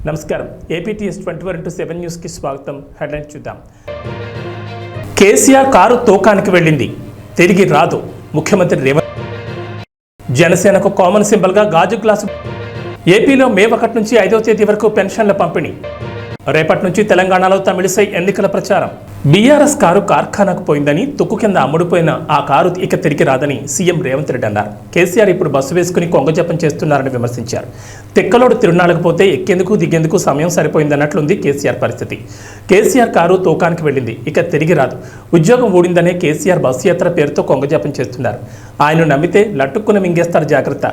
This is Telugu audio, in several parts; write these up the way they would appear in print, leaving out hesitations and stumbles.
నమస్కారం. ఏపీటీఎస్ 24/7 న్యూస్కి స్వాగతం. హెడ్లైన్ చూద్దాం. కేసీఆర్ కారు తోకానికి వెళ్ళింది, తిరిగి రాదు. ముఖ్యమంత్రి రేవంత్. జనసేనకు కామన్ సింబల్గా గాజు గ్లాసు. ఏపీలో మే 1 నుంచి 5వ తేదీ వరకు పెన్షన్ల పంపిణీ. రేపటి నుంచి తెలంగాణలో తమిళిసై ఎన్నికల ప్రచారం. బీఆర్ఎస్ కారు కార్ఖానాకు పోయిందని, తుక్కు కింద అమ్ముడుపోయిన ఆ కారు ఇక తిరిగి రాదని సీఎం రేవంత్ రెడ్డి అన్నారు. కేసీఆర్ ఇప్పుడు బస్సు వేసుకుని కొంగజపం చేస్తున్నారని విమర్శించారు. తిక్కలోడు తిరునాళ్ళకు పోతే ఎక్కేందుకు దిగేందుకు సమయం సరిపోయిందన్నట్లుంది కేసీఆర్ పరిస్థితి. కేసీఆర్ కారు తోకానికి వెళ్ళింది, ఇక తిరిగి రాదు. ఉద్యోగం ఊడిందనే కేసీఆర్ బస్సు యాత్ర పేరుతో కొంగజపం చేస్తున్నారు. ఆయన నమ్మితే లట్టుక్కున మింగేస్తారు, జాగ్రత్త.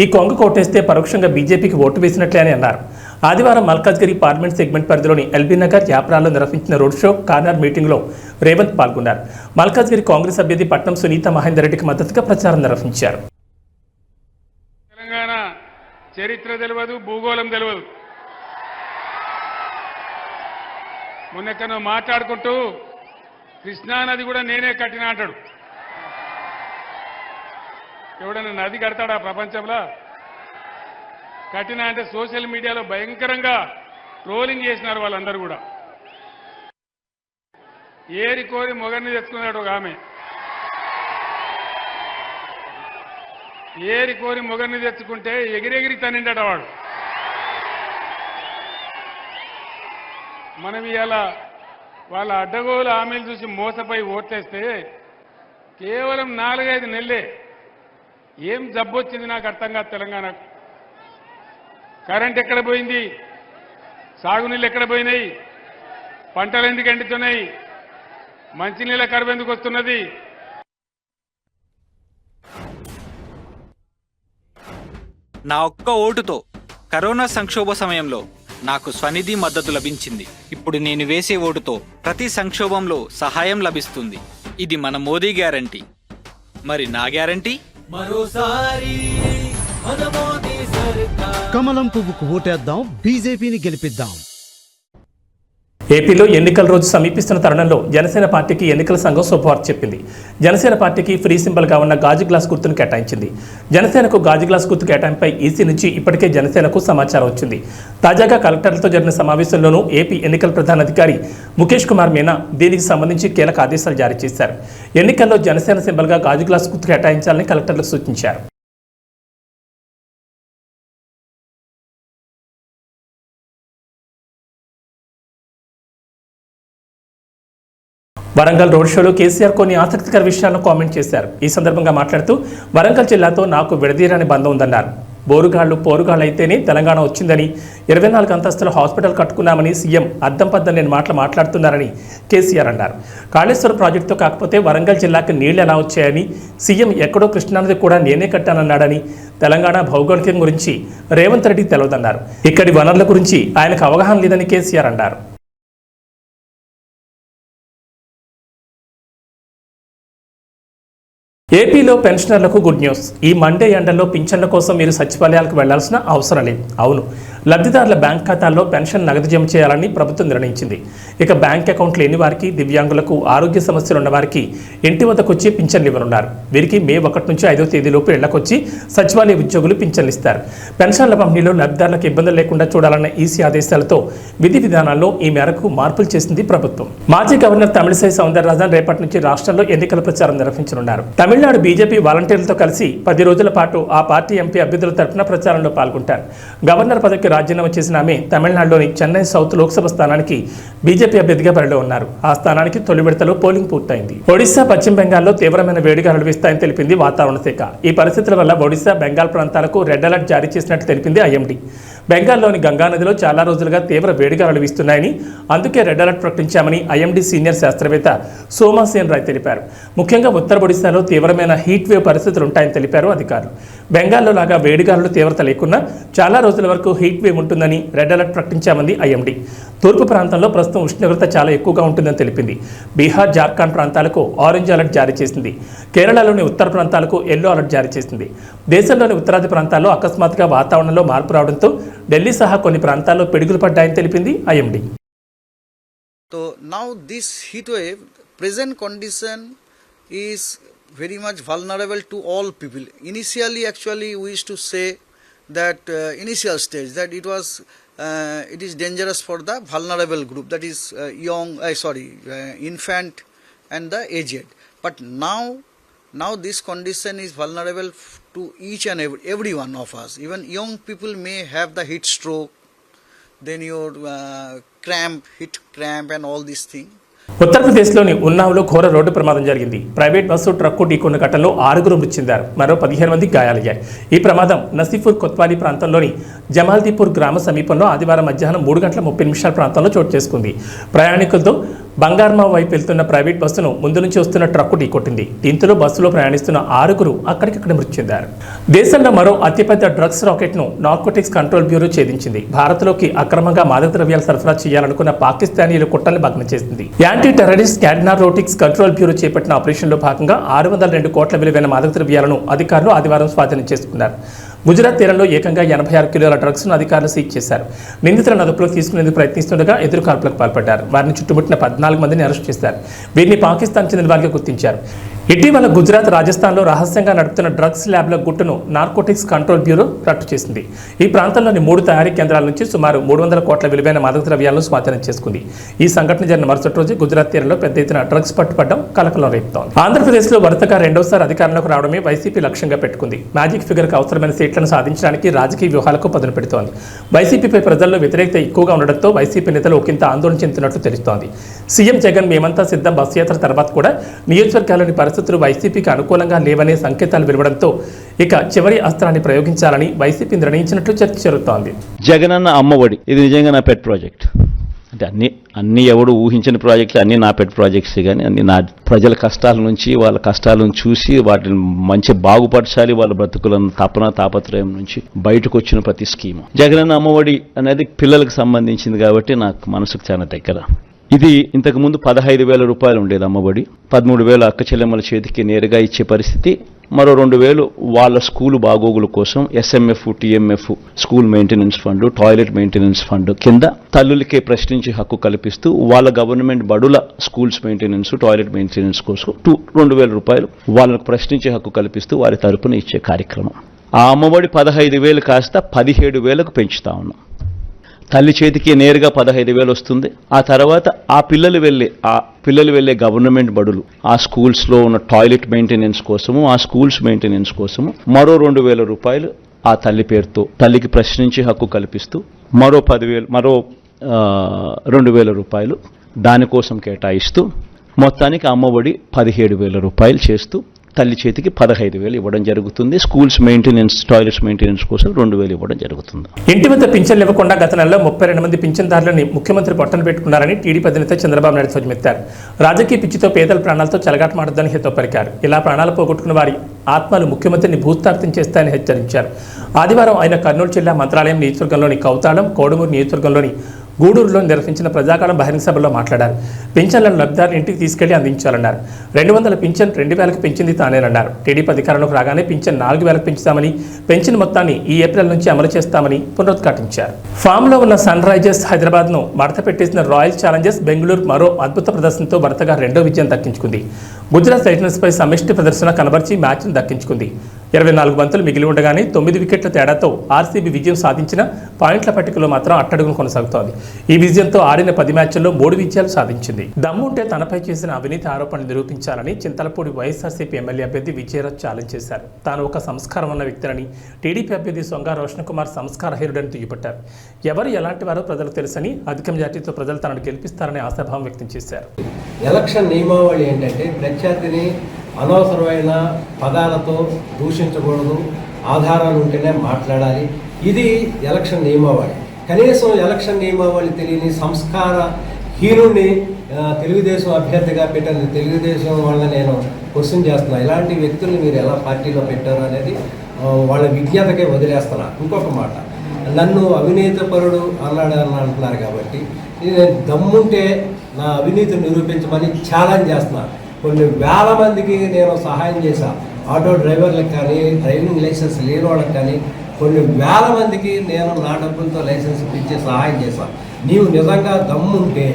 ఈ కొంగ కోటేస్తే పరోక్షంగా బీజేపీకి ఓటు వేసినట్లే అని అన్నారు. ఆదివారం మల్కాజ్గిరి పార్లమెంట్ సెగ్మెంట్ పరిధిలోని ఎల్బీనగర్, యాప్రాలో నిర్వహించిన రోడ్ షో, కార్నర్ మీటింగ్లో రేవంత్ పాల్గొన్నారు. మల్కాజ్గిరి కాంగ్రెస్ అభ్యర్థి పట్నం సునీత మహేందర్ రెడ్డికి మద్దతుగా ప్రచారం నిర్వహించారు. తెలంగాణ చరిత్ర తెలియదు, భూగోళం తెలియదు. మొన్నెక్కనో మాట్లాడుకుంటూ కృష్ణానది కూడా నేనే కట్టినా అంటాడు. ఎవడన్నా నది కడతాడా ప్రపంచంలో? కట్టినా అంటే సోషల్ మీడియాలో భయంకరంగా ట్రోలింగ్ చేసినారు వాళ్ళందరూ కూడా. ఏరి కోరి మొగర్ని తెచ్చుకున్నాడు ఒక ఆమె. ఏరి కోరి మొగర్ని తెచ్చుకుంటే ఎగిరెగిరి తనిండట వాడు. మనం ఇలా వాళ్ళ అడ్డగోలు హామీలు చూసి మోసపోయి ఓట్లేస్తే కేవలం 4-5 నెలలే ఏం జబ్బొచ్చింది నాకు అర్థం కాదు. తెలంగాణకు కరెంట్ ఎక్కడ పోయింది, సాగునీళ్ళు ఎక్కడ పోయినాయి, పంటలు ఎందుకు ఎండుతున్నాయి, మంచినీళ్ళ కరువు ఎందుకు వస్తున్నది? నా ఒక్క ఓటుతో కరోనా సంక్షోభ సమయంలో నాకు స్వనిధి మద్దతు లభించింది. ఇప్పుడు నేను వేసే ఓటుతో ప్రతి సంక్షోభంలో సహాయం లభిస్తుంది. ఇది మన మోదీ గ్యారంటీ. మరి నా గ్యారంటీ? మరోసారి కమలం పువ్వుకు ఓటేద్దాం, బీజేపీని గెలిపిద్దాం. ఏపీలో ఎన్నికల రోజు సమీపిస్తున్న తరుణంలో జనసేన పార్టీకి ఎన్నికల సంఘం శుభవార్త చెప్పింది. జనసేన పార్టీకి ఫ్రీ సింబల్గా ఉన్న గాజు గ్లాస్ గుర్తును కేటాయించింది. జనసేనకు గాజు గ్లాస్ గుర్తు కేటాయింపై ఈసీ నుంచి ఇప్పటికే జనసేనకు సమాచారం వచ్చింది. తాజాగా కలెక్టర్లతో జరిగిన సమావేశంలోనూ ఏపీ ఎన్నికల ప్రధాన అధికారి ముఖేష్ కుమార్ మీనా దీనికి సంబంధించి కీలక ఆదేశాలు జారీ చేశారు. ఎన్నికల్లో జనసేన సింబల్గా గాజు గ్లాస్ గుర్తు కేటాయించాలని కలెక్టర్లకు సూచించారు. వరంగల్ రోడ్ షోలో కేసీఆర్ కొన్ని ఆసక్తికర విషయాలను కామెంట్ చేశారు. ఈ సందర్భంగా మాట్లాడుతూ వరంగల్ జిల్లాతో నాకు విడదీరని బంధం ఉందన్నారు. పోరుగాళ్ళు అయితేనే తెలంగాణ వచ్చిందని, 24 అంతస్తుల హాస్పిటల్ కట్టుకున్నామని సీఎం అద్దం పద్దం లేని మాటలు మాట్లాడుతున్నారని కేసీఆర్ అన్నారు. కాళేశ్వరం ప్రాజెక్టుతో కాకపోతే వరంగల్ జిల్లాకు నీళ్లు ఎలా వచ్చాయని, సీఎం ఎక్కడో కృష్ణానది కూడా నేనే కట్టానన్నాడని, తెలంగాణ భౌగోళికం గురించి రేవంత్ రెడ్డికి తెలియదన్నారు. ఇక్కడి వనరుల గురించి ఆయనకు అవగాహన లేదని కేసీఆర్ అన్నారు. ఏపీలో పెన్షనర్లకు గుడ్ న్యూస్. ఈ మండే ఎండల్లో పింఛన్ల కోసం మీరు సచివాలయాలకు వెళ్లాల్సిన అవసరం లేదు. అవును, లబ్ధిదారుల బ్యాంక్ ఖాతాల్లో పెన్షన్ నగదు జమ చేయాలని ప్రభుత్వం నిర్ణయించింది. ఇక బ్యాంక్ అకౌంట్ లేని వారికి, దివ్యాంగులకు, ఆరోగ్య సమస్యలు ఉన్న వారికి ఇంటి వద్దకు వచ్చి పింఛన్లు ఇవ్వనున్నారు. వీరికి మే 1 నుంచి 5వ తేదీలోపు ఇళ్లకొచ్చి సచివాలయ ఉద్యోగులు పింఛన్లు ఇస్తారు. పెన్షన్ల పంపిణీలో లబ్ధిదారులకు ఇబ్బందులు లేకుండా చూడాలన్న ఈసీ ఆదేశాలతో విధి విధానాల్లో ఈ మేరకు మార్పులు చేసింది ప్రభుత్వం. మాజీ గవర్నర్ తమిళిసై సౌందరరాజన్ రేపటి నుంచి రాష్ట్రంలో ఎన్నికల ప్రచారం నిర్వహించనున్నారు. తమిళనాడు బీజేపీ వాలంటీర్లతో కలిసి 10 రోజుల పాటు ఆ పార్టీ ఎంపీ అభ్యర్థుల తరఫున ప్రచారంలో పాల్గొంటారు. గవర్నర్ పదవికి రాజీనామా చేసిన ఆమె తమిళనాడులోని చెన్నై సౌత్ లోక్సభ స్థానానికి బీజేపీ అభ్యర్థిగా బరిలో ఉన్నారు. ఆ స్థానానికి తొలి విడతలో పోలింగ్ పూర్తయింది. ఒడిశా, పశ్చిమ బెంగాల్లో తీవ్రమైన వేడిగాలులు వీస్తాయని తెలిపింది వాతావరణ శాఖ. ఈ పరిస్థితుల వల్ల ఒడిశా, బెంగాల్ ప్రాంతాలకు రెడ్ అలర్ట్ జారీ చేసినట్టు తెలిపింది ఐఎండీ. బెంగాల్లోని గంగానదిలో చాలా రోజులుగా తీవ్ర వేడిగాలులు వీస్తున్నాయని, అందుకే రెడ్ అలర్ట్ ప్రకటించామని ఐఎండీ సీనియర్ శాస్త్రవేత్త సోమాసేన్ రాయ్ తెలిపారు. ముఖ్యంగా ఉత్తర ఒడిశాలో తీవ్రమైన హీట్ వేవ్ పరిస్థితులు ఉంటాయని తెలిపారు అధికారులు. బెంగాల్లో లాగా వేడిగాలులు తీవ్రత లేకున్నా చాలా రోజుల వరకు హీట్ వేవ్ ఉంటుందని రెడ్ అలర్ట్ ప్రకటించామంది ఐఎండీ. తూర్పు ప్రాంతంలో ప్రస్తుతం ఉష్ణోగ్రత చాలా ఎక్కువగా ఉంటుందని తెలిపింది. బీహార్, జార్ఖండ్ ప్రాంతాలకు ఆరెంజ్ అలర్ట్ జారీ చేసింది. కేరళలోని ఉత్తర ప్రాంతాలకు ఎల్లో అలర్ట్ జారీ చేసింది. దేశంలోని ఉత్తరాది ప్రాంతాల్లో అకస్మాత్తుగా వాతావరణంలో మార్పు రావడంతో ఢిల్లీ సహా కొన్ని ప్రాంతాల్లో పిడుగులు పడ్డాయని తెలిపింది IMD. So now this heat wave present condition is very much vulnerable to all people. Initially actually we used to say that initial stage that it was it is dangerous for the vulnerable group, that is infant and the aged. But now this condition is vulnerable to each and every one of us. Even young people may have the heat stroke, then your heat cramp and all these things. ఉత్తరప్రదేశ్లోని ఉన్నావ్లో ఘోర రోడ్డు ప్రమాదం జరిగింది. ప్రైవేట్ బస్సు ట్రక్కు ఢీకొన్న ఘటనలో 6 మృతి చెందారు, మరో 15 మంది గాయాలయ్యాయి. ఈ ప్రమాదం నసీపూర్ కొత్వాలీ ప్రాంతంలోని జమాల్దీపూర్ గ్రామ సమీపంలో ఆదివారం మధ్యాహ్నం 3:30 ప్రాంతంలో చోటు చేసుకుంది. ప్రయాణికులతో బంగార్మా వైపు వెళ్తున్న ప్రైవేట్ బస్సును ముందు నుంచి వస్తున్న ట్రక్కు ఢీకొట్టింది. దీంతో బస్సులో ప్రయాణిస్తున్న 6 అక్కడికక్కడ మృతి చెందారు. దేశంలో మరో అతిపెద్ద డ్రగ్స్ రాకెట్ను నార్కోటిక్స్ కంట్రోల్ బ్యూరో ఛేదించింది. భారత్లోకి అక్రమంగా మాదక ద్రవ్యాలు సరఫరా చేయాలనుకున్న పాకిస్తానీయుల కుట్రల్ని భగ్నం చేసింది. Anti terrorist narcotics control bureau చేపట్టిన ఆపరేషన్లో భాగంగా 602 కోట్ల విలువైన మాదక ద్రవ్యాలను అధికారులు ఆదివారం స్వాధీనం చేసుకున్నారు. గుజరాత్ తీరంలో ఏకంగా 86 కిలోల డ్రగ్స్ను అధికారులు సీజ్ చేశారు. నిందితులను అదుపులోకి తీసుకునేందుకు ప్రయత్నిస్తుండగా ఎదురుకాల్పులకు పాల్పడ్డారు. వారిని చుట్టుముట్టిన 14 మందిని అరెస్ట్ చేశారు. వీరిని పాకిస్తాన్ చెందిన వారిగా గుర్తించారు. ఇటీవల గుజరాత్, రాజస్థాన్లో రహస్యంగా నడుపుతున్న డ్రగ్స్ ల్యాబ్ల గుట్టును నార్కోటిక్స్ కంట్రోల్ బ్యూరో రట్టు చేసింది. ఈ ప్రాంతంలోని 3 తయారీ కేంద్రాల నుంచి సుమారు 300 కోట్ల విలువైన మాదక ద్రవ్యాలను స్వాధీనం చేసుకుంది. ఈ సంఘటన జరిగిన మరుసటి రోజు గుజరాత్ తీరంలో పెద్ద ఎత్తున డ్రగ్స్ పట్టుపడడం కలకలం రేపుతోంది. ఆంధ్రప్రదేశ్లో వరుసగా రెండోసారి అధికారంలోకి రావడమే వైసీపీ లక్ష్యంగా పెట్టుకుంది. మ్యాజిక్ ఫిగర్కు అవసరమైన సీట్లను సాధించడానికి రాజకీయ వ్యూహాలకు పదును పెడుతోంది. వైసీపీపై ప్రజల్లో వ్యతిరేకత ఎక్కువగా ఉండడంతో వైసీపీ నేతలు ఒకంత ఆందోళన చెందుతున్నట్లు తెలుస్తోంది. సీఎం జగన్ మేమంతా సిద్ధం బస్ యాత్ర తర్వాత కూడా నియోజకవర్గాల్లోని పరిస్థితులు వైసీపీకి అనుకూలంగా లేవనే సంకేతాలు వెలువడంతో ఇక చివరి అస్త్రాన్ని ప్రయోగించాలని వైసీపీ నిర్ణయించినట్లు చర్చ జరుగుతోంది. జగనన్న అమ్మఒడి ఇది నిజంగా నా పెట్ ప్రాజెక్ట్. అంటే అన్ని ఎవడు ఊహించిన ప్రాజెక్టులు అన్నీ నా పెట్ ప్రాజెక్ట్స్, కానీ అన్ని నా ప్రజల కష్టాల నుంచి, వాళ్ళ కష్టాలను చూసి వాటిని మంచి బాగుపరచాలి, వాళ్ళ బ్రతుకులను తాపత్రయం నుంచి బయటకు వచ్చిన ప్రతి స్కీము. జగనన్న అమ్మఒడి అనేది పిల్లలకు సంబంధించింది కాబట్టి నాకు మనసుకు చాలా దగ్గర. ఇది ఇంతకుముందు 15,000 రూపాయలు ఉండేది అమ్మఒడి. 13,000 అక్క చెల్లెమ్మల చేతికి నేరుగా ఇచ్చే పరిస్థితి. మరో 2,000 వాళ్ళ స్కూలు బాగోగుల కోసం SMF, TMF, school maintenance fund, toilet maintenance fund కింద తల్లులకే ప్రశ్నించే హక్కు కల్పిస్తూ వాళ్ళ గవర్నమెంట్ బడుల స్కూల్స్ మెయింటెనెన్స్, టాయిలెట్ మెయింటెనెన్స్ కోసం 2,000 రూపాయలు వాళ్ళకు ప్రశ్నించే హక్కు కల్పిస్తూ వారి తరపున ఇచ్చే కార్యక్రమం. ఆ అమ్మఒడి 15,000 కాస్త 17,000కు పెంచుతా ఉన్నాం. తల్లి చేతికి నేరుగా 15,000 వస్తుంది. ఆ తర్వాత ఆ పిల్లలు వెళ్ళే గవర్నమెంట్ బడులు, ఆ స్కూల్స్లో ఉన్న టాయిలెట్ మెయింటెనెన్స్ కోసము, ఆ స్కూల్స్ మెయింటెనెన్స్ కోసము మరో 2,000 రూపాయలు ఆ తల్లి పేరుతో తల్లికి ప్రశ్నించే హక్కు కల్పిస్తూ మరో 2,000 రూపాయలు దానికోసం కేటాయిస్తూ మొత్తానికి అమ్మఒడి 17,000 రూపాయలు చేస్తూ తల్లి చేతికి 15,000 ఇవ్వడం జరుగుతుంది. స్కూల్స్ మెయింటెనెన్స్, టాయిలెట్స్ మెయింటెనెన్స్ కోసం 2,000 ఇవ్వడం జరుగుతుంది. ఇంటి వద్ద పింఛన్లు ఇవ్వకుండా గత నెలలో 32 మంది పింఛన్దారులని ముఖ్యమంత్రి పొట్టన పెట్టుకున్నారని టీడీపీ అధినేత చంద్రబాబు నాయుడు ధ్వజమెత్తారు. రాజకీయ పిచ్చితో పేదల ప్రాణాలతో చెలగాటమాడొద్దని హితవు పలికారు. ఇలా ప్రాణాలు పోగొట్టుకున్న వారి ఆత్మలు ముఖ్యమంత్రిని భూస్థాపితం చేస్తాయని హెచ్చరించారు. ఆదివారం ఆయన కర్నూలు జిల్లా మంత్రాలయం నియోజకవర్గంలోని కౌతాళం, కోడుమూరు నియోజకవర్గంలోని గూడూరులో నిర్వహించిన ప్రజాకాలం బహిరంగ సభలో మాట్లాడారు. పింఛన్లను లబ్ధిదారులు ఇంటికి తీసుకెళ్లి అందించాలన్నారు. 200 పింఛన్ 2,000కు పెంచింది తానేనన్నారు. టీడీపీ అధికారంలోకి రాగానే పింఛన్ 4,000కు పెంచుతామని, పెంచిన మొత్తాన్ని ఈ ఏప్రిల్ నుంచి అమలు చేస్తామని పునరుద్ఘాటించారు. ఫామ్లో ఉన్న సన్ రైజర్స్ హైదరాబాద్ను మడత పెట్టేసిన రాయల్ ఛాలెంజర్స్ బెంగళూరు మరో అద్భుత ప్రదర్శనతో వరుసగా 2వ విజయం దక్కించుకుంది. గుజరాత్ టైటన్స్పై సమిష్టి ప్రదర్శన కనబర్చి మ్యాచ్ను దక్కించుకుంది. 24 బంతులు మిగిలి ఉండగానే 9 వికెట్ల తేడాతో ఆర్సీబీ విజయం సాధించిన పాయింట్ల పట్టికలో మాత్రం అట్టడుగును కొనసాగుతోంది. ఈ విజయంతో ఆడిన 10 మ్యాచ్ల్లో 3 విజయాలు సాధించింది. దమ్ముంటే తనపై చేసిన అవినీతి ఆరోపణలు నిరూపించాలని చింతలపూడి వైఎస్ఆర్సీపీ ఎమ్మెల్యే అభ్యర్థి విజయరాజ్ ఛాలెంజ్ చేశారు. తాను ఒక సంస్కారం ఉన్న వ్యక్తిని, టీడీపీ అభ్యర్థి సొంగ రోషన్ కుమార్ సంస్కారహీనుడని దుయ్యబట్టారు. ఎవరు ఎలాంటి వారో ప్రజలకు తెలుసని, అధిక మెజార్టీతో ప్రజలు తనను గెలిపిస్తారని ఆశాభావం వ్యక్తం చేశారు. ఎలక్షన్ నియమావళి ఏంటంటే ప్రత్యర్థిని అనవసరమైన పదాలతో దూషించకూడదు, ఆధారాలు ఉంటేనే మాట్లాడాలి. ఇది ఎలక్షన్ నియమావళి. కనీసం ఎలక్షన్ నియమావళి తెలియని సంస్కారహీనుడిని తెలుగుదేశం అభ్యర్థిగా పెట్టిన తెలుగుదేశం వాళ్ళ నేను క్వశ్చన్ చేస్తున్నా. ఇలాంటి వ్యక్తుల్ని మీరు ఎలా పార్టీలో పెట్టారు అనేది వాళ్ళ విజ్ఞతకే వదిలేస్తున్నా. ఇంకొక మాట, నన్ను అవినీతిపరుడు అంటున్నారు కాబట్టి నేను దమ్ముంటే నా అవినీతిని నిరూపించమని ఛాలెంజ్ చేస్తున్నాను. కొన్ని వేల మందికి నేను సహాయం చేశాను. ఆటో డ్రైవర్లకు కానీ, డ్రైవింగ్ లైసెన్స్ లేని వాళ్ళకి కానీ కొన్ని వేల మందికి నేను నా డబ్బులతో లైసెన్స్ ఇచ్చే సహాయం చేశాను. నీవు నిజంగా దమ్ముంటే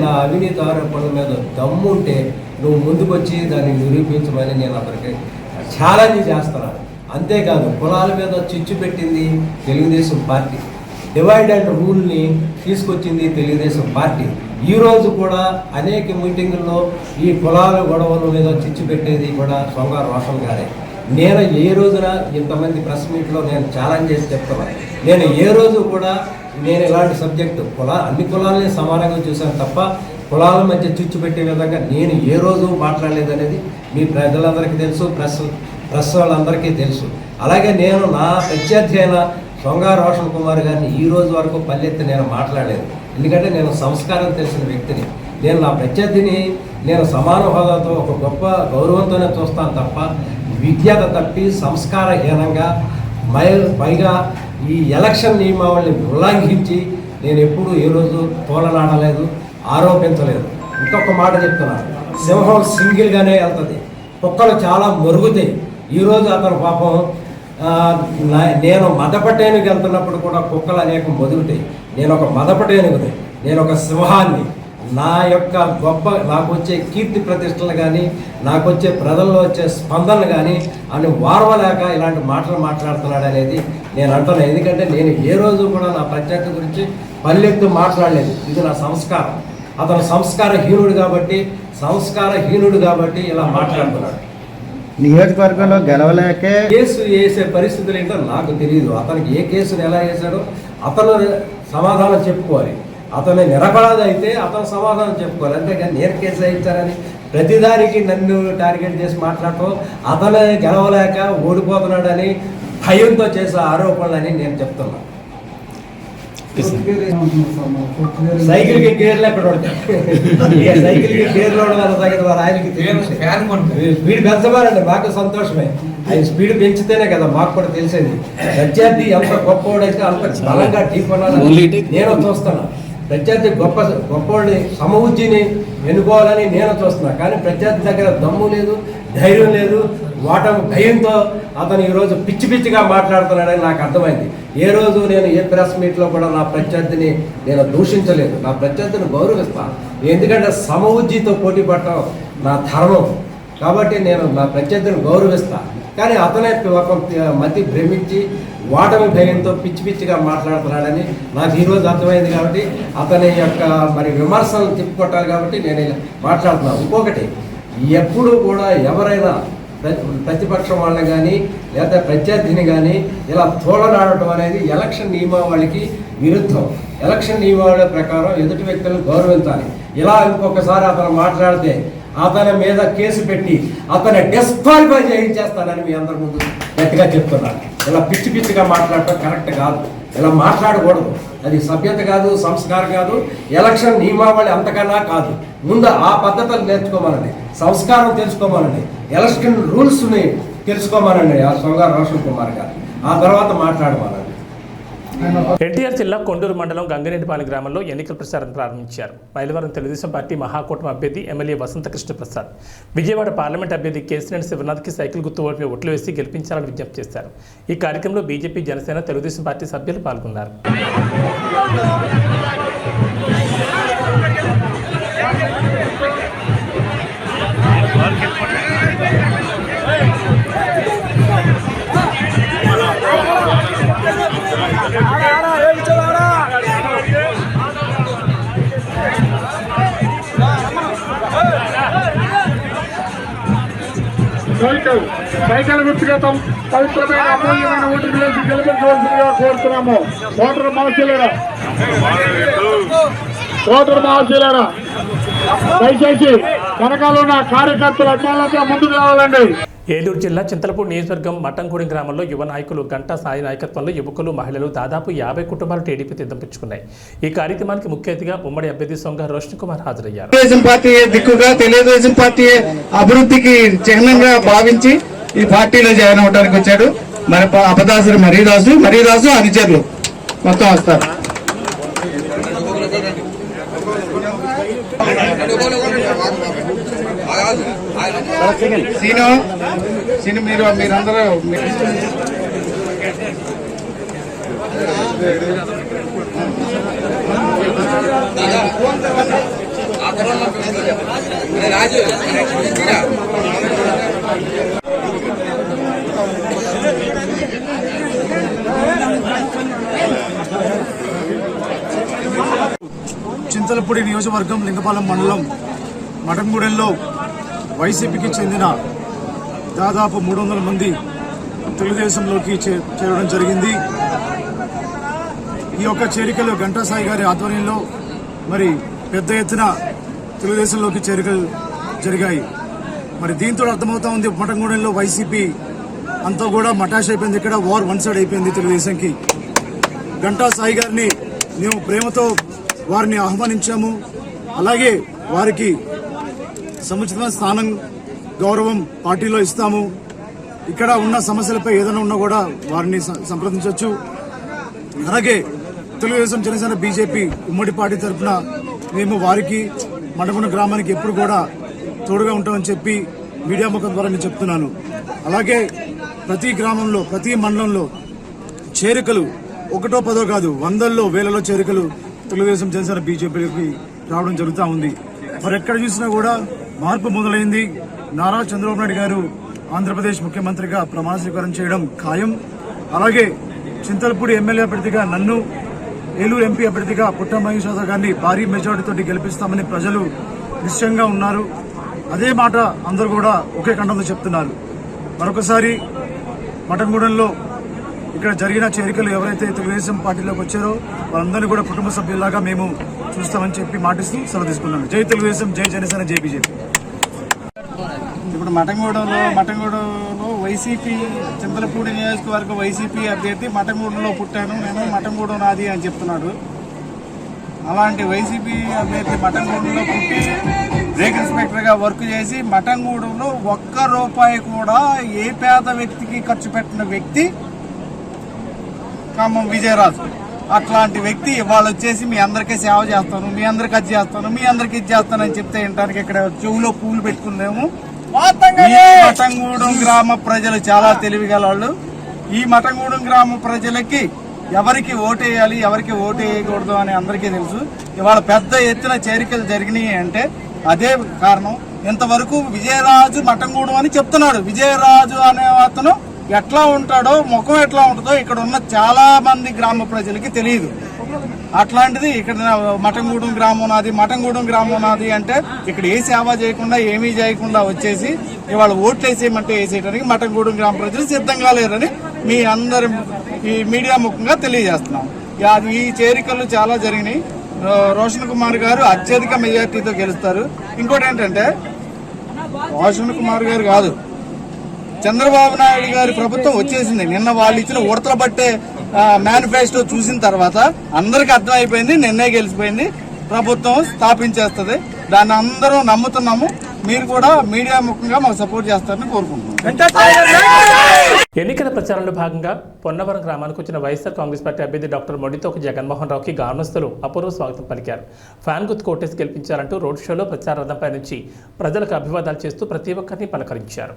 నా అవినీతి ఆరోపణల మీద దమ్ముంటే నువ్వు ముందుకొచ్చి దాన్ని నిరూపించమని నేను అతనికి ఛాలెంజ్ చేస్తున్నాను. అంతేకాదు, కులాల మీద చిచ్చు పెట్టింది తెలుగుదేశం పార్టీ. డివైడ్ అండ్ రూల్ని తీసుకొచ్చింది తెలుగుదేశం పార్టీ. ఈరోజు కూడా అనేక మీటింగుల్లో ఈ కులాల గొడవల మీద చిచ్చు పెట్టేది కూడా సోంగారు రోషన్ గారే. నేను ఏ రోజున ఇంతమంది ప్రెస్ మీట్లో నేను ఛాలెంజ్ చేసి చెప్తున్నాను, నేను ఏ రోజు కూడా నేను ఇలాంటి సబ్జెక్టు అన్ని కులాలని సమానంగా చూశాను తప్ప కులాల మధ్య చిచ్చు పెట్టే విధంగా నేను ఏ రోజు మాట్లాడలేదనేది మీ ప్రజలందరికీ తెలుసు, ప్రెస్ వాళ్ళందరికీ తెలుసు. అలాగే నేను నా ప్రత్యర్థి అయిన సోంగారు రోషన్ కుమార్ గారిని ఈ రోజు వరకు పల్లెత్తి నేను మాట్లాడలేదు. ఎందుకంటే నేను సంస్కారం తెలిసిన వ్యక్తిని. నేను నా ప్రత్యర్థిని నేను సమాన హోదాతో ఒక గొప్ప గౌరవంతోనే చూస్తాను తప్ప విద్యత తప్పి సంస్కారహీనంగా పైగా ఈ ఎలక్షన్ నియమావళిని ఉల్లంఘించి నేను ఎప్పుడూ ఏ రోజు తోలనాడలేదు, ఆరోపించలేదు. ఇంకొక మాట చెప్తున్నాను, సింహం సింగిల్గానే వెళ్తుంది, కుక్కలు చాలా మరుగుతాయి. ఈరోజు అతను పాపం నేను మదపటేనుగు వెళ్తున్నప్పుడు కూడా కుక్కలు అనేకం మొదుగుతాయి. నేను ఒక మదపటేనుగుని, నేను ఒక సింహాన్ని. నా యొక్క నాకు వచ్చే కీర్తి ప్రతిష్టలు కానీ నాకు వచ్చే ప్రజల్లో వచ్చే స్పందనలు కానీ అని వారవలేక ఇలాంటి మాటలు మాట్లాడుతున్నాడు అనేది నేను అంటున్నాను. ఎందుకంటే నేను ఏ రోజు కూడా నా ప్రత్యర్థి గురించి పల్లెత్తు మాట్లాడలేదు. ఇది నా సంస్కారం. అతను సంస్కారహీనుడు కాబట్టి ఇలా మాట్లాడుతున్నాడు. నియోజకవర్గంలో గెలవలేకే కేసు వేసే పరిస్థితులు ఏంటో నాకు తెలియదు. అతనికి ఏ కేసును ఎలా వేశాడో అతను సమాధానం చెప్పుకోవాలి. అతను నిరపరాధి అయితే అతను సమాధానం చెప్పుకోవాలి. అంతేగాని నేను కేసు వేయించారని ప్రతిదానికి నన్ను టార్గెట్ చేసి మాట్లాడటం, అతను గెలవలేక ఓడిపోతున్నాడని భయంతో చేసే ఆరోపణలని నేను చెప్తున్నాను. సైకిల్కి గేర్లు ఎక్కడ పడతాయి, సైకిల్కి గేర్లు ఆయనకి స్పీడ్ పెంచమారండి, మాకు సంతోషమే. ఆయన స్పీడ్ పెంచితేనే కదా మాకు కూడా తెలిసేది. ప్రత్యర్థి ఎంత గొప్పవాడైతే అంత బలంగా ఢీ కొనాలని నేను చూస్తున్నాను. ప్రత్యర్థి గొప్పవాడిని సమవుజ్జిని ఎన్నుకోవాలని నేను చూస్తున్నాను. కానీ ప్రత్యర్థి దగ్గర దమ్ము లేదు, ధైర్యం లేదు. ఓటమి భయంతో అతను ఈరోజు పిచ్చిగా మాట్లాడుతున్నాడని నాకు అర్థమైంది. ఏ రోజు నేను ఏ ప్రెస్ మీట్లో కూడా నా ప్రత్యర్థిని నేను దూషించలేదు. నా ప్రత్యర్థిని గౌరవిస్తాను. ఎందుకంటే సమవుజ్జితో పోటీ పడటం నా ధర్మం. కాబట్టి నేను నా ప్రత్యర్థిని గౌరవిస్తాను. కానీ అతనే ఒక మతి భ్రమించి ఓటమి భయంతో పిచ్చిగా మాట్లాడుతున్నాడని నాకు ఈరోజు అర్థమైంది. కాబట్టి అతని యొక్క విమర్శలు తిప్పుకొట్టాలి కాబట్టి నేను ఇలా మాట్లాడుతున్నాను. ఇంకొకటి, ఎప్పుడు కూడా ఎవరైనా ప్రతిపక్షం వాళ్ళని కానీ లేదా ప్రత్యర్థిని కానీ ఇలా తోలనాడటం అనేది ఎలక్షన్ నియమావళికి విరుద్ధం. ఎలక్షన్ నియమావళి ప్రకారం ఎదుటి వ్యక్తులను గౌరవించాలి. ఇలా ఇంకొకసారి అతను మాట్లాడితే అతని మీద కేసు పెట్టి అతని డిస్క్వాలిఫై చేయించేస్తానని మీ అందరి ముందు గట్టిగా చెప్తున్నాను. ఇలా పిచ్చిగా మాట్లాడటం కరెక్ట్ కాదు. ఇలా మాట్లాడకూడదు. అది సభ్యత కాదు, సంస్కారం కాదు, ఎలక్షన్ నియమావళి అంతకన్నా కాదు. ముందు ఆ పద్ధతులు నేర్చుకోమనండి, సంస్కారం తెలుసుకోమనండి, ఎలక్షన్ రూల్స్ని తెలుసుకోమనండి ఆ సోంగారు రోషన్ కుమార్ గారు. ఆ తర్వాత మాట్లాడమనండి. ఎన్టీఆర్ జిల్లా కొండూరు మండలం గంగిరెడ్డిపాలెం గ్రామంలో ఎన్నికల ప్రచారం ప్రారంభించారు. మైలవరం తెలుగుదేశం పార్టీ మహాకూటమి అభ్యర్థి ఎమ్మెల్యే వసంతకృష్ణ ప్రసాద్, విజయవాడ పార్లమెంట్ అభ్యర్థి కేసినేని శివనాథ్కి సైకిల్ గుర్తు ఓటుపై ఓట్లు వేసి గెలిపించాలని విజ్ఞప్తి చేశారు. ఈ కార్యక్రమంలో బీజేపీ, జనసేన, తెలుగుదేశం పార్టీ సభ్యులు పాల్గొన్నారు. సైకిల్ గుర్తుగా పవిత్రమైన అమూల్యమైన ఓటుకు వేసి గెలిపించవలసిందిగా కోరుతున్నాము. ఓటర్ మహాశీలరా దయచేసి వెనకాల ఉన్న కార్యకర్తలు అభిమానులతో ముందుకు రావాలండి. ఏలూరు జిల్లా చింతలపూడి నియోజకవర్గం మట్టంగూడెం గ్రామంలో యువ నాయకులు గంటా సాయి నాయకత్వంలో యువకులు, మహిళలు దాదాపు 50 కుటుంబాలు టీడీపీ తీర్థంపుచ్చుకున్నాయి. ఈ కార్యక్రమానికి ముఖ్య అతిథిగా ఉమ్మడి అభ్యర్థి సోంగారు రోషన్ కుమార్ హాజరయ్యారు. తెలుగుదేశం పార్టీ దిక్కుగా తెలుగుదేశం పార్టీ అభివృద్ధికి చిహ్నంగా భావించి ఈ పార్టీలో జాయిన్ అవడానికి వచ్చాడు. మన అపదాసుడు మరీదాసు అనుచరులు మొత్తం వస్తారు. సీను మీరందరూ చింతలపూడి నియోజకవర్గం లింగపాలెం మండలం మఠంగూడెంలో వైసీపీకి చెందిన దాదాపు 300 మంది తెలుగుదేశంలోకి చేరడం జరిగింది. ఈ యొక్క చేరికలు గంటా సాయి గారి ఆధ్వర్యంలో మరి పెద్ద ఎత్తున తెలుగుదేశంలోకి చేరికలు జరిగాయి. మరి దీంతో అర్థమవుతా ఉంది మఠంగూడెంలో వైసీపీ అంతా కూడా మటాష్ అయిపోయింది. ఇక్కడ వార్ వన్ సైడ్ అయిపోయింది తెలుగుదేశంకి. గంటా సాయి గారిని మేము ప్రేమతో వారిని ఆహ్వానించాము. అలాగే వారికి సముచితమైన స్థానం గౌరవం పార్టీలో ఇస్తాము. ఇక్కడ ఉన్న సమస్యలపై ఏదైనా ఉన్నా కూడా వారిని సంప్రదించవచ్చు. అలాగే తెలుగుదేశం, జనసేన, బీజేపీ ఉమ్మడి పార్టీ తరఫున మేము వారికి మఠంగూడెం గ్రామానికి ఎప్పుడు కూడా తోడుగా ఉంటామని చెప్పి మీడియా ముఖం ద్వారా నేను చెప్తున్నాను. అలాగే ప్రతి గ్రామంలో, ప్రతి మండలంలో చేరికలు 1, 10 కాదు, 100లో, 1000లో చేరికలు తెలుగుదేశం, జనసేన, బీజేపీకి రావడం జరుగుతూ ఉంది. మరి ఎక్కడ చూసినా కూడా మార్పు మొదలైంది. నారా చంద్రబాబు నాయుడు గారు ఆంధ్రప్రదేశ్ ముఖ్యమంత్రిగా ప్రమాణ స్వీకారం చేయడం ఖాయం. అలాగే చింతలపూడి ఎమ్మెల్యే అభ్యర్థిగా నన్ను, ఏలూరు ఎంపీ అభ్యర్థిగా పుట్ట మహేష్ యాదవ్ గారిని భారీ మెజార్టీతో గెలిపిస్తామని ప్రజలు నిశ్చయంగా ఉన్నారు. అదే మాట అందరూ కూడా ఒకే కంఠంతో చెప్తున్నారు. మరొకసారి మఠంగూడెంలో ఇక్కడ జరిగిన చేరికలు ఎవరైతే తెలుగుదేశం పార్టీలోకి వచ్చారో వాళ్ళందరినీ కూడా కుటుంబ సభ్యుల్లాగా మేము చూస్తామని చెప్పి మాటిస్తూ సెలవు తీసుకున్నాను. జై తెలుగుదేశం, జై జనసేన, జై బీజేపీ. ఇప్పుడు మఠంగూడెంలో వైసీపీ, చింతలపూడి నియోజకవర్గ వైసీపీ అభ్యర్థి మఠంగూడెంలో పుట్టాను నేను, మఠంగూడెం నాది అని చెప్తున్నాడు. అలాంటి వైసీపీ అభ్యర్థి మఠంగూడెంలో పుట్టి బ్రేక్ ఇన్స్పెక్టర్గా వర్క్ చేసి మఠంగూడెంలో ₹1 కూడా ఏ పేద వ్యక్తికి ఖర్చు పెట్టిన వ్యక్తి ఖమ్మం విజయరాజు. అట్లాంటి వ్యక్తి ఇవాళ వచ్చేసి మీ అందరికీ సేవ చేస్తాను, మీ అందరికి అది చేస్తాను, మీ అందరికి ఇది చేస్తానని చెప్తే వినడానికి ఇక్కడ చెవులో పూలు పెట్టుకున్నాము. మఠంగూడెం గ్రామ ప్రజలు చాలా తెలివిగల వాళ్ళు. ఈ మఠంగూడెం గ్రామ ప్రజలకి ఎవరికి ఓటేయాలి, ఎవరికి ఓటేయకూడదు అని అందరికీ తెలుసు. ఇవాళ పెద్ద ఎత్తున చేరికలు జరిగినాయి అంటే అదే కారణం. ఇంతవరకు విజయరాజు మఠంగూడెం అని చెప్తున్నాడు. విజయరాజు అనే అతను ఎట్లా ఉంటాడో, ముఖం ఎట్లా ఉంటుందో ఇక్కడ ఉన్న చాలా మంది గ్రామ ప్రజలకి తెలియదు. అట్లాంటిది ఇక్కడ మఠంగూడెం గ్రామం నాది అంటే ఇక్కడ ఏ సేవ చేయకుండా, ఏమీ చేయకుండా వచ్చేసి ఇవాళ ఓట్లు వేసేయమంటే వేసేయడానికి మఠంగూడెం గ్రామ ప్రజలు సిద్ధంగా లేరని మీ అందరి ఈ మీడియా ముఖంగా తెలియజేస్తున్నాం. ఈ చేరికలు చాలా జరిగినాయి. రోషన్ కుమార్ గారు అత్యధిక మెజార్టీతో గెలుస్తారు. ఇంకోటి ఏంటంటే రోషన్ కుమార్ గారు కాదు, చంద్రబాబు నాయుడు గారి ప్రభుత్వం వచ్చేసింది. నిన్న వాళ్ళు ఇచ్చిన ఉడతల బట్టే మేనిఫెస్టో చూసిన తర్వాత అందరికి అర్థమైపోయింది, నిన్నే గెలిచిపోయింది, ప్రభుత్వం స్థాపించేస్తుంది. దాన్ని అందరూ నమ్ముతున్నాము. మీరు కూడా మీడియా ముఖంగా మాకు సపోర్ట్ చేస్తారని కోరుకుంటున్నాం. ఎన్నికల ప్రచారంలో భాగంగా పొన్నవరం గ్రామానికి వచ్చిన వైఎస్ఆర్ కాంగ్రెస్ పార్టీ అభ్యర్థి డాక్టర్ మొండితోక జగన్మోహన్ రావుకి గ్రామస్తులు అపూర్వ స్వాగతం పలికారు. ఫ్యాన్ గుర్తు కోటేసి గెలిపించారంటూ రోడ్ షోలో ప్రచార రథంపై నుంచి ప్రజలకు అభివాదాలు చేస్తూ ప్రతి ఒక్కరిని పలకరించారు.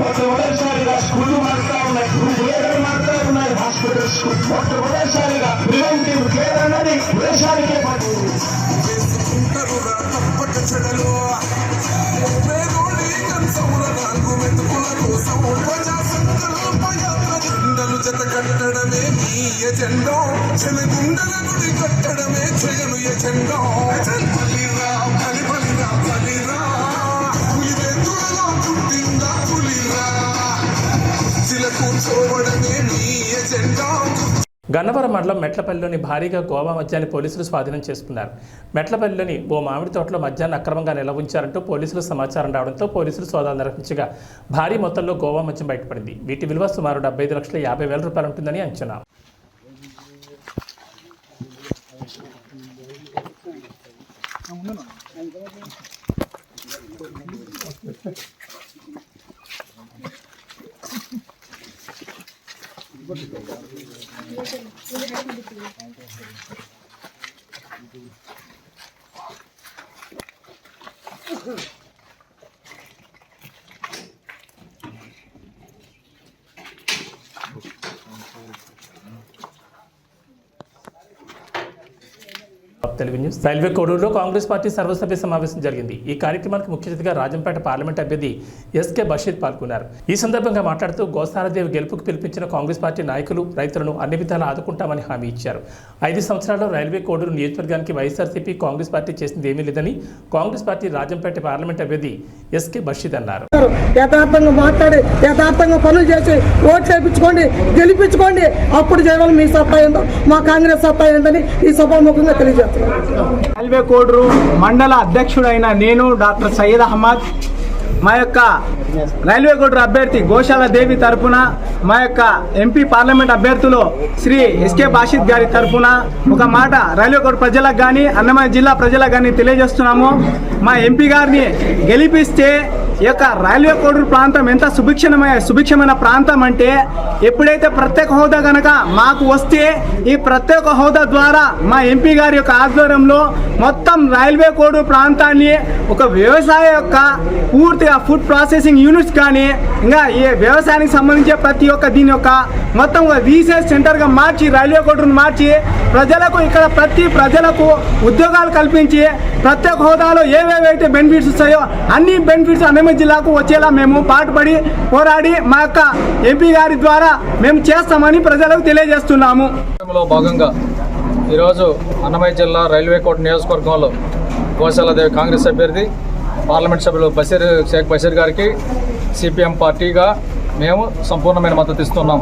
మొట్టమొదటిసారిగా స్కూళ్ళు మారుతా ఉన్నాయి, గురుకులేలు మారుతా ఉన్నాయి, హాస్పిటల్స్ మొట్టమొదటిసారిగా ప్రివెంటివ్ కేర్ అన్నది దేశానికే కట్టడమే నీ ఎజెండా, చెలగుండల గుడి కట్టడమే జగను ఎజెండా. బలిరా బలిరా బలిరా పులివెందులలో పుట్టిందా పులిరా, చిల కూర్చోవడమే నీ ఎజెండా. గన్నవరం మండలం మెట్లపల్లిలోని భారీగా గోవా మద్యాన్ని పోలీసులు స్వాధీనం చేసుకున్నారు. మెట్లపల్లిలోని ఓ మామిడి తోటలో మద్యాన్ని అక్రమంగా నిల్వ ఉంచారంటూ పోలీసులు సమాచారం రావడంతో పోలీసులు సోదాలు నిర్వహించగా భారీ మొత్తంలో గోవా మద్యం బయటపడింది. వీటి విలువ సుమారు 75,50,000 రూపాయలు ఉంటుందని అంచనా. తెలుగు న్యూస్. రైల్వే కోడూరులో కాంగ్రెస్ పార్టీ సర్వసభ్య సమావేశం జరిగింది. ఈ కార్యక్రమానికి ముఖ్య అతిథిగా రాజంపేట పార్లమెంట్ అభ్యర్థి ఎస్కే బషీర్ పాల్గొన్నారు. ఈ సందర్భంగా మాట్లాడుతూ గోసారదేవి గెలుపుకు పిలిపించిన కాంగ్రెస్ పార్టీ నాయకులు రైతులను అన్ని విధాలా ఆదుకుంటామని హామీ ఇచ్చారు. 5 సంవత్సరాల్లో రైల్వే కోడూరు నియోజకవర్గానికి వైఎస్ఆర్సీపీ కాంగ్రెస్ పార్టీ చేసింది ఏమీ లేదని కాంగ్రెస్ పార్టీ రాజంపేట పార్లమెంట్ అభ్యర్థి ఎస్కే బషీర్ అన్నారు. యథార్థంగా మాట్లాడి యథార్థంగా పనులు చేసి ఓట్లు వేయించుకోండి, గెలిపించుకోండి. అప్పుడు చేయడం మీ సత్తా ఏందో, మా కాంగ్రెస్ సత్తా ఏందని ఈ సభాముఖంగా తెలియజేస్తున్నాను. రైల్వే కోడూరు మండల అధ్యక్షుడైన నేను డాక్టర్ సయ్యద్ అహ్మద్ మా యొక్క రైల్వే కోడూరు అభ్యర్థి గోశాల దేవి తరఫున మా యొక్క ఎంపీ పార్లమెంట్ అభ్యర్థులు శ్రీ ఎస్కే బాషిద్ గారి తరఫున ఒక మాట రైల్వే కోడూరు ప్రజలకు కానీ అన్నమయ్య జిల్లా ప్రజలకు కానీ తెలియజేస్తున్నాము. మా ఎంపీ గారిని గెలిపిస్తే ఈ యొక్క రైల్వే కోడూరు ప్రాంతం ఎంత సుభిక్షమైన ప్రాంతం అంటే ఎప్పుడైతే ప్రత్యేక హోదా కనుక మాకు వస్తే ఈ ప్రత్యేక హోదా ద్వారా మా ఎంపీ గారి యొక్క ఆధ్వర్యంలో మొత్తం రైల్వే కోడూరు ప్రాంతాన్ని ఒక వ్యవసాయ యొక్క పూర్తిగా ఫుడ్ ప్రాసెసింగ్ యూనిట్స్ కానీ ఇంకా ఈ వ్యవసాయానికి సంబంధించే ప్రతి ఒక్క దీని యొక్క మొత్తం రీసెర్చ్ సెంటర్గా మార్చి రైల్వే కోడూరును మార్చి ప్రజలకు ఇక్కడ ప్రతి ప్రజలకు ఉద్యోగాలు కల్పించి ప్రత్యేక హోదాలో ఏవేవైతే బెనిఫిట్స్ వస్తాయో అన్ని బెనిఫిట్స్ అన్నమయ్య జిల్లాకు వచ్చేలా మేము పాటుపడి పోరాడి మా యొక్క ఎంపీ గారి ద్వారా మేము చేస్తామని ప్రజలకు తెలియజేస్తున్నాము. భాగంగా ఈరోజు అన్నమయ్య జిల్లా రైల్వే కోట నియోజకవర్గంలో గోశాలదేవి కాంగ్రెస్ అభ్యర్థి పార్లమెంట్ సభ్యులు షేక్ బషీర్ గారికి సిపిఎం పార్టీగా మేము సంపూర్ణమైన మద్దతు ఇస్తున్నాం.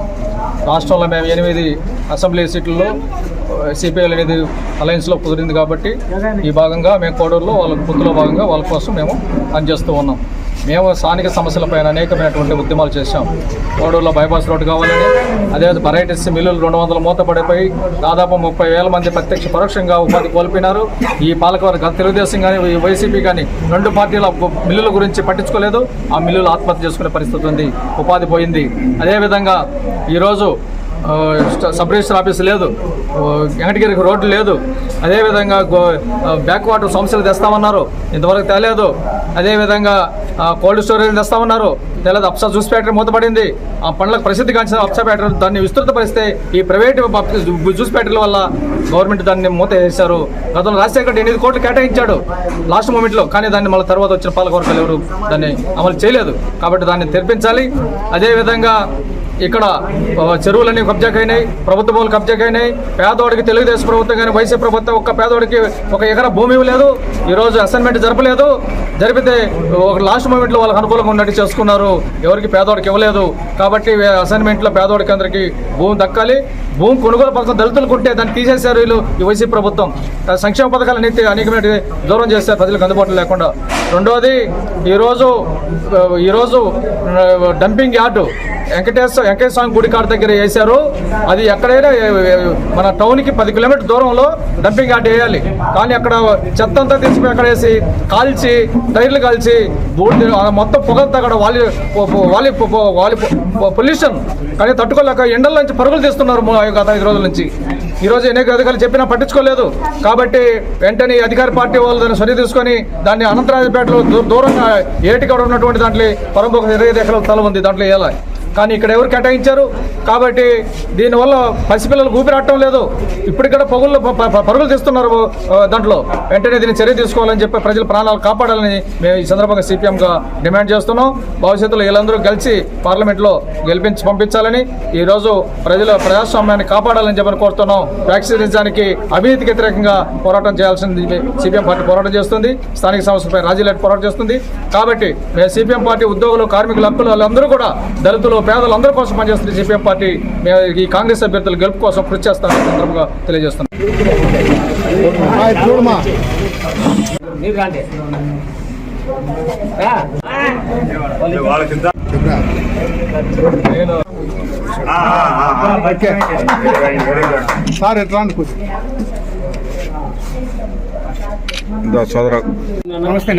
రాష్ట్రంలో మేము 8 అసెంబ్లీ సీట్లలో సిపిఐ అనేది అలయన్స్లో కుదిరింది కాబట్టి ఈ భాగంగా మేము కోడూరులో వాళ్ళ పొత్తులో భాగంగా వాళ్ళ కోసం మేము పనిచేస్తూ ఉన్నాం. మేము స్థానిక సమస్యలపైన అనేకమైనటువంటి ఉద్యమాలు చేశాం. కోడూరులో బైపాస్ రోడ్డు కావాలని, అదే వెరైటీస్ మిల్లులు 200 మూతపడిపోయి దాదాపు 30,000 మంది ప్రత్యక్ష పరోక్షంగా ఉపాధి కోల్పోయినారు. ఈ పాలకవర్గ తెలుగుదేశం కానీ వైసీపీ కానీ 2 పార్టీల మిల్లుల గురించి పట్టించుకోలేదు. ఆ మిల్లులు ఆత్మహత్య చేసుకునే పరిస్థితి ఉంది, ఉపాధి పోయింది. అదేవిధంగా ఈరోజు సబ్ రిజిస్టర్ ఆఫీస్ లేదు, వెంకటగిరికి రోడ్డు లేదు. అదేవిధంగా బ్యాక్ వాటర్ సమస్యలు తెస్తామన్నారు, ఇంతవరకు తేలేదు. అదేవిధంగా కోల్డ్ స్టోరేజ్ తెస్తామన్నారు, తెలదు. అప్సా జ్యూస్ ఫ్యాక్టరీ మూతపడింది. ఆ పండ్లకు ప్రసిద్ధిగాంచిన అప్సా ఫ్యాక్టరీ దాన్ని విస్తృతపరిస్తే ఈ ప్రైవేట్ జ్యూస్ ఫ్యాక్టరీల వల్ల గవర్నమెంట్ దాన్ని మూత వేశారు. గతంలో రాజశేఖర్ 8 కోట్లు కేటాయించాడు లాస్ట్ మూమెంట్లో, కానీ దాన్ని మళ్ళీ తర్వాత వచ్చిన పాలకవర్గాలు ఎవరు దాన్ని అమలు చేయలేదు. కాబట్టి దాన్ని తెరిపించాలి. అదేవిధంగా ఇక్కడ చెరువులన్నీ కబ్జాకైనాయి, ప్రభుత్వ భూములు కబ్జాకైనాయి. పేదవాడికి తెలుగుదేశం ప్రభుత్వం కానీ వైసీపీ ప్రభుత్వం ఒక్క పేదవాడికి 1 ఎకరా భూమి ఇవ్వలేదు. ఈరోజు అసైన్మెంట్ జరపలేదు. జరిపితే ఒక లాస్ట్ మూమెంట్లో వాళ్ళకి అనుకూలంగా ఉన్నట్టు చేసుకున్నారు, ఎవరికి పేదవాడికి ఇవ్వలేదు. కాబట్టి అసైన్మెంట్లో పేదవాడికి అందరికీ భూమి దక్కాలి. భూమి కొనుగోలు పథకం దళితులకు ఉంటే దాన్ని తీసేశారు వీళ్ళు, ఈ వైసీపీ ప్రభుత్వం. సంక్షేమ పథకాలు అనేకమైన దూరం చేస్తారు ప్రజలకు అందుబాటులో లేకుండా. రెండోది ఈరోజు డంపింగ్ యార్డు వెంకటేశ్వర స్వామి గుడి కాడ దగ్గర వేశారు. అది ఎక్కడైనా మన టౌన్కి 10 కిలోమీటర్ దూరంలో డంపింగ్ యార్డ్ వేయాలి. కానీ అక్కడ చెత్త అంతా తీసుకుని అక్కడ వేసి కాల్చి టైర్లు కాల్చి మొత్తం పొగంతా అక్కడ వాలి పొల్యూషన్ కానీ తట్టుకోలేక ఎండల నుంచి పరుగులు తీస్తున్నారు గత 5 రోజుల నుంచి. ఈరోజు అనేక అధికారులు చెప్పినా పట్టించుకోలేదు. కాబట్టి వెంటనే అధికార పార్టీ వాళ్ళు దాన్ని సరి తీసుకొని దాన్ని అనంతరాజపేటలో దూరంగా ఏటికాడ ఉన్నటువంటి దాంట్లో పరంపొక 25 ఎకరాల స్థలం ఉంది, దాంట్లో వేయాలి. కానీ ఇక్కడ ఎవరు కేటాయించారు. కాబట్టి దీనివల్ల పసిపిల్లలు ఊపిరాటం లేదు. ఇప్పుడు ఇక్కడ పరుగులు తీస్తున్నారు దాంట్లో. వెంటనే దీన్ని చర్య తీసుకోవాలని చెప్పి ప్రజల ప్రాణాలు కాపాడాలని మేము ఈ సందర్భంగా సిపిఎంగా డిమాండ్ చేస్తున్నాం. భవిష్యత్తులో వీళ్ళందరూ కలిసి పార్లమెంట్లో గెలిపించి పంపించాలని, ఈరోజు ప్రజాస్వామ్యాన్ని కాపాడాలని చెప్పని కోరుతున్నాం. వ్యాక్సినేషన్కి అవినీతికి వ్యతిరేకంగా పోరాటం చేయాల్సింది సిపిఎం పార్టీ పోరాటం చేస్తుంది. స్థానిక సంస్థలపై రాజీలేట్ పోరాటం చేస్తుంది. కాబట్టి మేము సిపిఎం పార్టీ ఉద్యోగులు, కార్మికులు, హక్కులు వాళ్ళందరూ కూడా దళితులు, పేదలు అందరి కోసం పనిచేస్తుంది సిపిఎం పార్టీ. మేము ఈ కాంగ్రెస్ అభ్యర్థుల గెలుపు కోసం కృషి చేస్తామని సందర్భంగా తెలియజేస్తున్నాం. సార్ ఎట్లా సోదరా నమస్తే.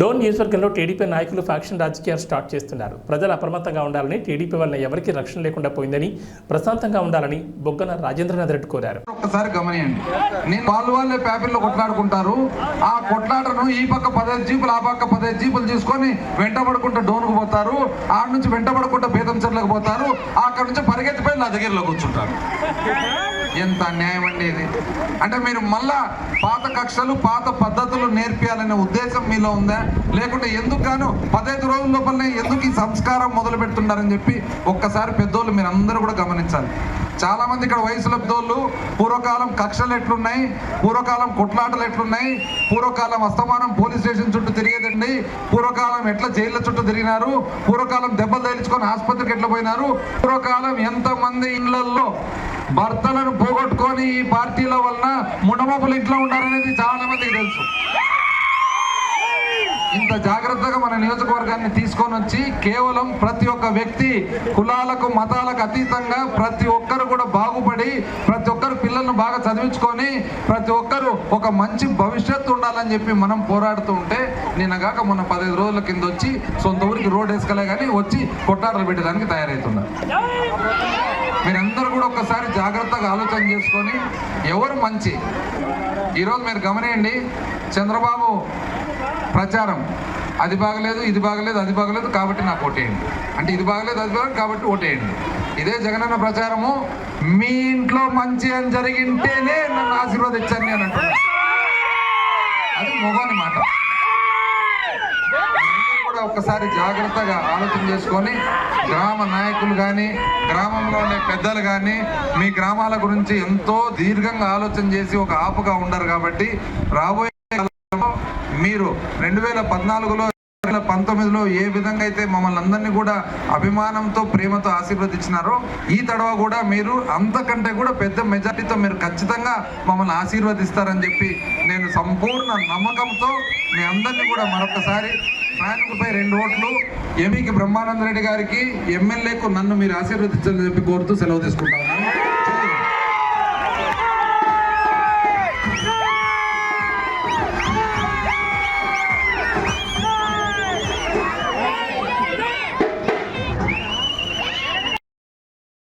డోన్ నియోజకవర్గంలో టీడీపీ నాయకులు ఫ్యాక్షన్ రాజకీయాలు స్టార్ట్ చేస్తున్నారు. ప్రజలు అప్రమత్తంగా ఉండాలని, టీడీపీ వల్ల ఎవరికి రక్షణ లేకుండా పోయిందని, ప్రశాంతంగా ఉండాలని బొగ్గన రాజేంద్రనాథ్ రెడ్డి కోరారు. ఒక్కసారి గమనియండి, నేను వాళ్ళే పేపర్లో కొట్లాడుకుంటారు. ఆ కొట్లాటను ఈ పక్క 15 జీపులు, ఆ పక్క 15 జీపులు తీసుకొని వెంటబడుకుంటూ డోన్కు పోతారు. ఆడ నుంచి వెంటబడుకుంటూ బేతంచెర్లకు పోతారు. అక్కడ నుంచి పరిగెత్తిపోయి నా దగ్గరలో కూర్చుంటారు. ఎంత అన్యాయం అండి ఇది. అంటే మీరు మళ్ళా పాత కక్షలు, పాత పద్ధతులు నేర్పియాలనే ఉద్దేశం మీలో ఉందా? లేకుంటే ఎందుకు గాను 15 రోజుల లోపలనే ఎందుకు ఈ సంస్కారం మొదలు పెడుతున్నారని చెప్పి ఒక్కసారి పెద్దోళ్ళు మీరు అందరూ కూడా గమనించాలి. చాలా మంది ఇక్కడ వయసుల పెద్దోళ్ళు పూర్వకాలం కక్షలు ఎట్లున్నాయి, పూర్వకాలం కొట్లాటలు ఎట్లున్నాయి, పూర్వకాలం అస్తమానం పోలీస్ స్టేషన్ చుట్టూ తిరిగేదండి, పూర్వకాలం ఎట్లా జైళ్ళ చుట్టూ తిరిగినారు, పూర్వకాలం దెబ్బలు తేల్చుకొని ఆసుపత్రికి ఎట్లా పోయినారు, పూర్వకాలం ఎంతమంది ఇళ్లలో భర్తలను పోగొట్టుకొని ఈ పార్టీల వలన మునమపులు ఇంట్లో ఉన్నారనేది చాలా మందికి తెలుసు. ఇంత జాగ్రత్తగా మన నియోజకవర్గాన్ని తీసుకొని వచ్చి కేవలం ప్రతి ఒక్క వ్యక్తి కులాలకు, మతాలకు అతీతంగా ప్రతి ఒక్కరు కూడా బాగుపడి, ప్రతి ఒక్కరు పిల్లలను బాగా చదివించుకొని, ప్రతి ఒక్కరు ఒక మంచి భవిష్యత్తు ఉండాలని చెప్పి మనం పోరాడుతూ ఉంటే, నిన్నగాక మొన్న 15 రోజుల కింద వచ్చి సొంత ఊరికి రోడ్ వేసుకలే కానీ వచ్చి కొట్టాటలు పెట్టడానికి తయారవుతున్నారు. మీరందరూ కూడా ఒక్కసారి జాగ్రత్తగా ఆలోచన చేసుకొని ఎవరు మంచి. ఈరోజు మీరు గమనియండి, చంద్రబాబు ప్రచారం అది బాగలేదు, ఇది బాగలేదు, అది బాగలేదు కాబట్టి నాకు ఓటేయండి అంటే, ఇది బాగలేదు, అది బాగలేదు కాబట్టి ఓటేయండి. ఇదే జగనన్న ప్రచారము, మీ ఇంట్లో మంచి అని జరిగింటేనే నన్ను ఆశీర్వదించండి అని అంటున్నాను. అది మొగని మాట. కూడా ఒక్కసారి జాగ్రత్తగా ఆలోచన చేసుకొని గ్రామ నాయకులు కానీ, గ్రామంలో ఉండే పెద్దలు కానీ మీ గ్రామాల గురించి ఎంతో దీర్ఘంగా ఆలోచన చేసి ఒక ఆపుగా ఉండరు. కాబట్టి రాబోయే కాలంలో మీరు 2014లో 2019లో ఏ విధంగా అయితే మమ్మల్ని అందరినీ కూడా అభిమానంతో, ప్రేమతో ఆశీర్వదించినారో, ఈ తడవ కూడా మీరు అంతకంటే కూడా పెద్ద మెజారిటీతో మీరు ఖచ్చితంగా మమ్మల్ని ఆశీర్వదిస్తారని చెప్పి నేను సంపూర్ణ నమ్మకంతో మీ అందరినీ కూడా మరొకసారి ఫ్యాన్కుపై 2 ఓట్లు ఎంపీకి బ్రహ్మానంద రెడ్డి గారికి, ఎమ్మెల్యేకు నన్ను మీరు ఆశీర్వదించాలని చెప్పి కోరుతూ సెలవు తీసుకుంటాను.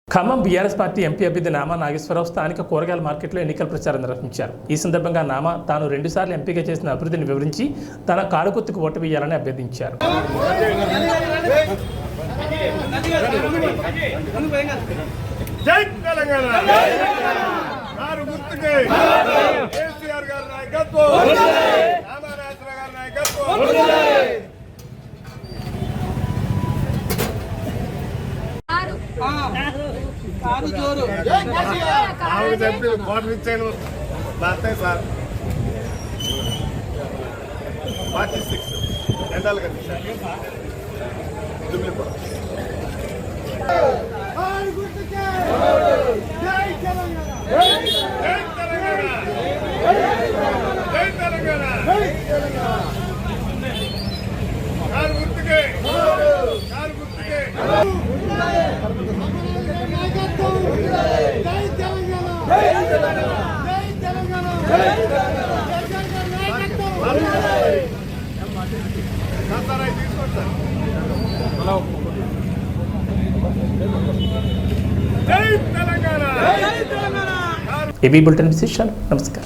ఖమ్మం బీఆర్ఎస్ పార్టీ ఎంపీ అభ్యర్థి నామా నాగేశ్వరరావు స్థానిక కూరగాయల మార్కెట్లో ఎన్నికల ప్రచారం నిర్వహించారు. ఈ సందర్భంగా నామా తాను 2 సార్లు ఎంపీగా చేసిన అభివృద్ధిని వివరించి తన కారుగుర్తుకు ఓటు వేయాలని అభ్యర్థించారు. జై తెలంగాణ, కారుగుర్తుకే కేసీఆర్ గారి నాయకత్వం, నామా నాగేశ్వరరావు గారి నాయకత్వం. కోటర్ ఇచ్చాను సార్ 46 ఎండాలి కదా. ఏబీ బులెటిన్ విశేషాలు. నమస్కారం.